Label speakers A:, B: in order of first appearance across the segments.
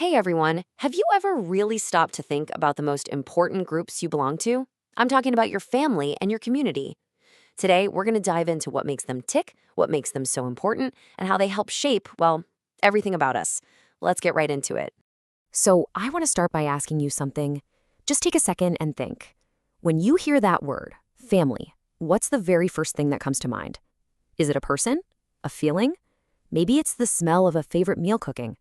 A: Hey everyone, have you ever really stopped to think about the most important groups you belong to? I'm talking about your family and your community. Today, we're going to dive into what makes them tick, what makes them so important, and how they help shape, well, everything about us. Let's get right into it. So, I want to start by asking you something. Just take a second and think. When you hear that word, family, what's the very first thing that comes to mind? Is it a person? A feeling? Maybe it's the smell of a favorite meal cooking.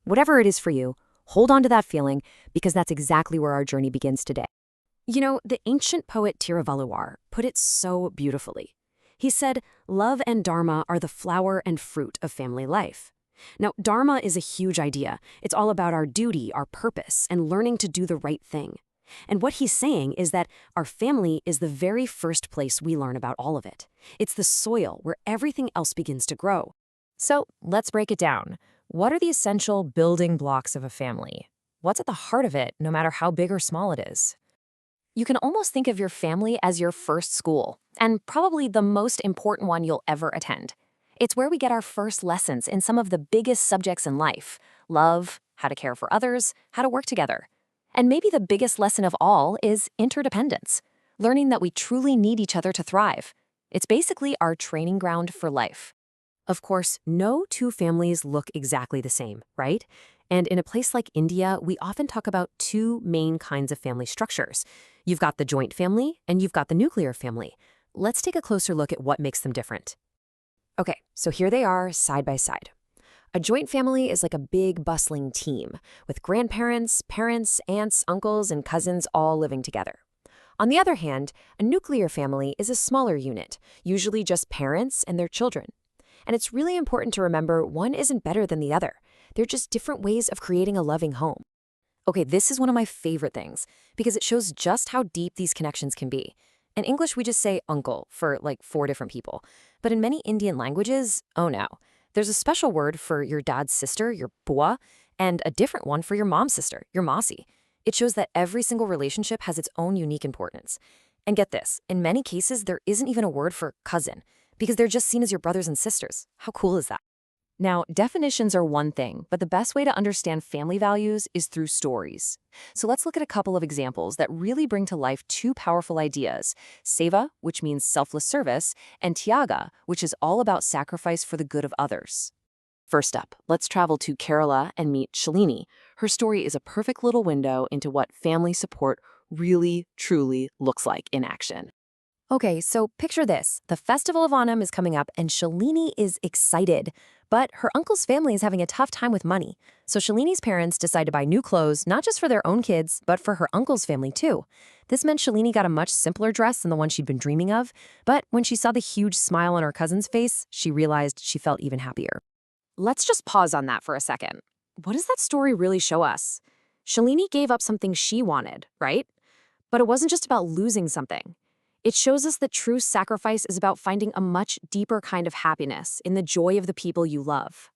A: Whatever it is for you, hold on to that feeling because that's exactly where our journey begins today. You know, the ancient poet Tiruvalluvar put it so beautifully. He said, "Love and dharma are the flower and fruit of family life." Now, dharma is a huge idea. It's all about our duty, our purpose, and learning to do the right thing. And what he's saying is that our family is the very first place we learn about all of it. It's the soil where everything else begins to grow. So let's break it down. What are the essential building blocks of a family? What's at the heart of it, no matter how big or small it is? You can almost think of your family as your first school, and probably the most important one you'll ever attend. It's where we get our first lessons in some of the biggest subjects in life: love, how to care for others, how to work together. And maybe the biggest lesson of all is interdependence, learning that we truly need each other to thrive. It's basically our training ground for life. Of course, no two families look exactly the same, right? And in a place like India, we often talk about two main kinds of family structures. You've got the joint family and you've got the nuclear family. Let's take a closer look at what makes them different. Okay, so here they are side by side. A joint family is like a big, bustling team with grandparents, parents, aunts, uncles, and cousins all living together. On the other hand, a nuclear family is a smaller unit, usually just parents and their children. And it's really important to remember one isn't better than the other. They're just different ways of creating a loving home. Okay, this is one of my favorite things because it shows just how deep these connections can be. In English, we just say uncle for like 4 different people. But in many Indian languages, oh no. There's a special word for your dad's sister, your bua, and a different one for your mom's sister, your masi. It shows that every single relationship has its own unique importance. And get this, in many cases, there isn't even a word for cousin, because they're just seen as your brothers and sisters. How cool is that? Now, definitions are one thing, but the best way to understand family values is through stories. So let's look at a couple of examples that really bring to life two powerful ideas: seva, which means selfless service, and tyaga, which is all about sacrifice for the good of others. First up, let's travel to Kerala and meet Shalini. Her story is a perfect little window into what family support really, truly looks like in action. Okay, so picture this. The Festival of Onam is coming up and Shalini is excited. But her uncle's family is having a tough time with money. So Shalini's parents decide to buy new clothes, not just for their own kids, but for her uncle's family too. This meant Shalini got a much simpler dress than the one she'd been dreaming of. But when she saw the huge smile on her cousin's face, she realized she felt even happier. Let's just pause on that for a second. What does that story really show us? Shalini gave up something she wanted, right? But it wasn't just about losing something. It shows us that true sacrifice is about finding a much deeper kind of happiness in the joy of the people you love.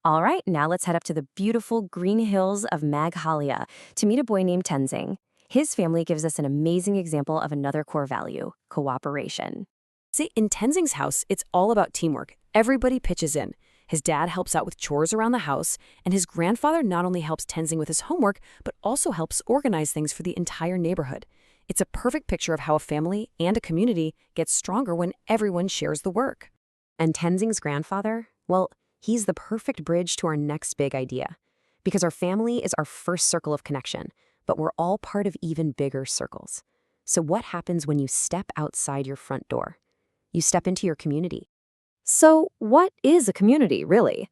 A: All right, now let's head up to the beautiful green hills of Meghalaya to meet a boy named Tenzing. His family gives us an amazing example of another core value: cooperation. See, in Tenzing's house, it's all about teamwork. Everybody pitches in. His dad helps out with chores around the house, and his grandfather not only helps Tenzing with his homework, but also helps organize things for the entire neighborhood. It's a perfect picture of how a family and a community gets stronger when everyone shares the work. And Tenzing's grandfather, well, he's the perfect bridge to our next big idea. Because our family is our first circle of connection, but we're all part of even bigger circles. So what happens when you step outside your front door? You step into your community. So what is a community, really?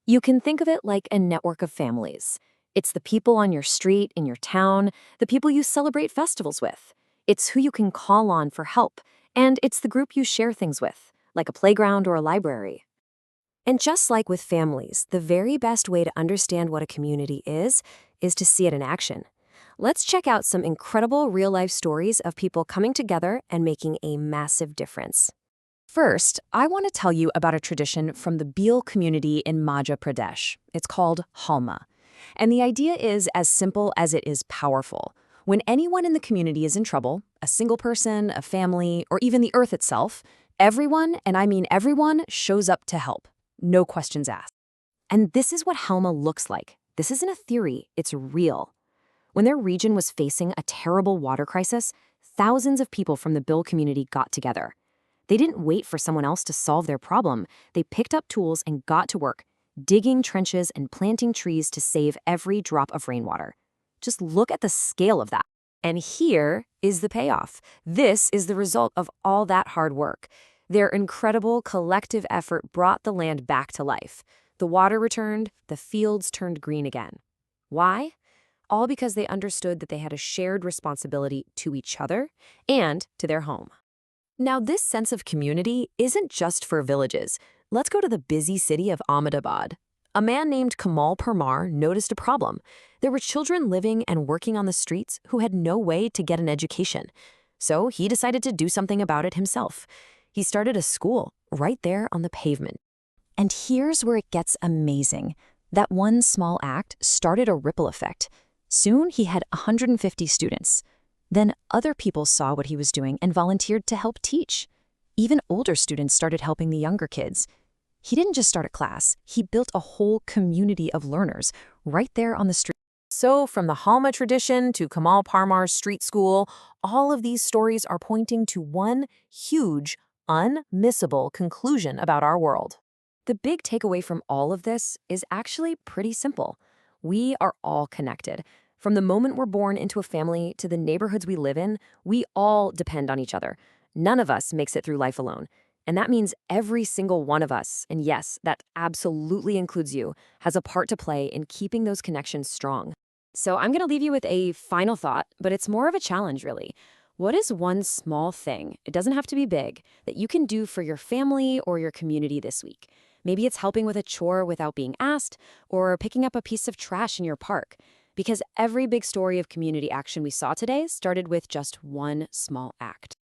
A: You can think of it like a network of families. It's the people on your street, in your town, the people you celebrate festivals with. It's who you can call on for help, and it's the group you share things with, like a playground or a library. And just like with families, the very best way to understand what a community is to see it in action. Let's check out some incredible real-life stories of people coming together and making a massive difference. First, I want to tell you about a tradition from the Beel community in Madhya Pradesh. It's called Halma. And the idea is as simple as it is powerful. When anyone in the community is in trouble, a single person, a family, or even the earth itself, everyone, and I mean everyone, shows up to help. No questions asked. And this is what Halma looks like. This isn't a theory, it's real. When their region was facing a terrible water crisis, thousands of people from the Bill community got together. They didn't wait for someone else to solve their problem. They picked up tools and got to work, digging trenches and planting trees to save every drop of rainwater. Just look at the scale of that. And here is the payoff. This is the result of all that hard work. Their incredible collective effort brought the land back to life. The water returned, the fields turned green again. Why? All because they understood that they had a shared responsibility to each other and to their home. Now, this sense of community isn't just for villages. Let's go to the busy city of Ahmedabad. A man named Kamal Parmar noticed a problem. There were children living and working on the streets who had no way to get an education. So he decided to do something about it himself. He started a school right there on the pavement. And here's where it gets amazing. That one small act started a ripple effect. Soon he had 150 students. Then other people saw what he was doing and volunteered to help teach. Even older students started helping the younger kids. He didn't just start a class, he built a whole community of learners right there on the street. So from the Halma tradition to Kamal Parmar's street school, all of these stories are pointing to one huge, unmissable conclusion about our world. The big takeaway from all of this is actually pretty simple. We are all connected. From the moment we're born into a family to the neighborhoods we live in, we all depend on each other. None of us makes it through life alone. And that means every single one of us, and yes, that absolutely includes you, has a part to play in keeping those connections strong. So I'm going to leave you with a final thought, but it's more of a challenge, really. What is one small thing, it doesn't have to be big, that you can do for your family or your community this week? Maybe it's helping with a chore without being asked, or picking up a piece of trash in your park. Because every big story of community action we saw today started with just one small act.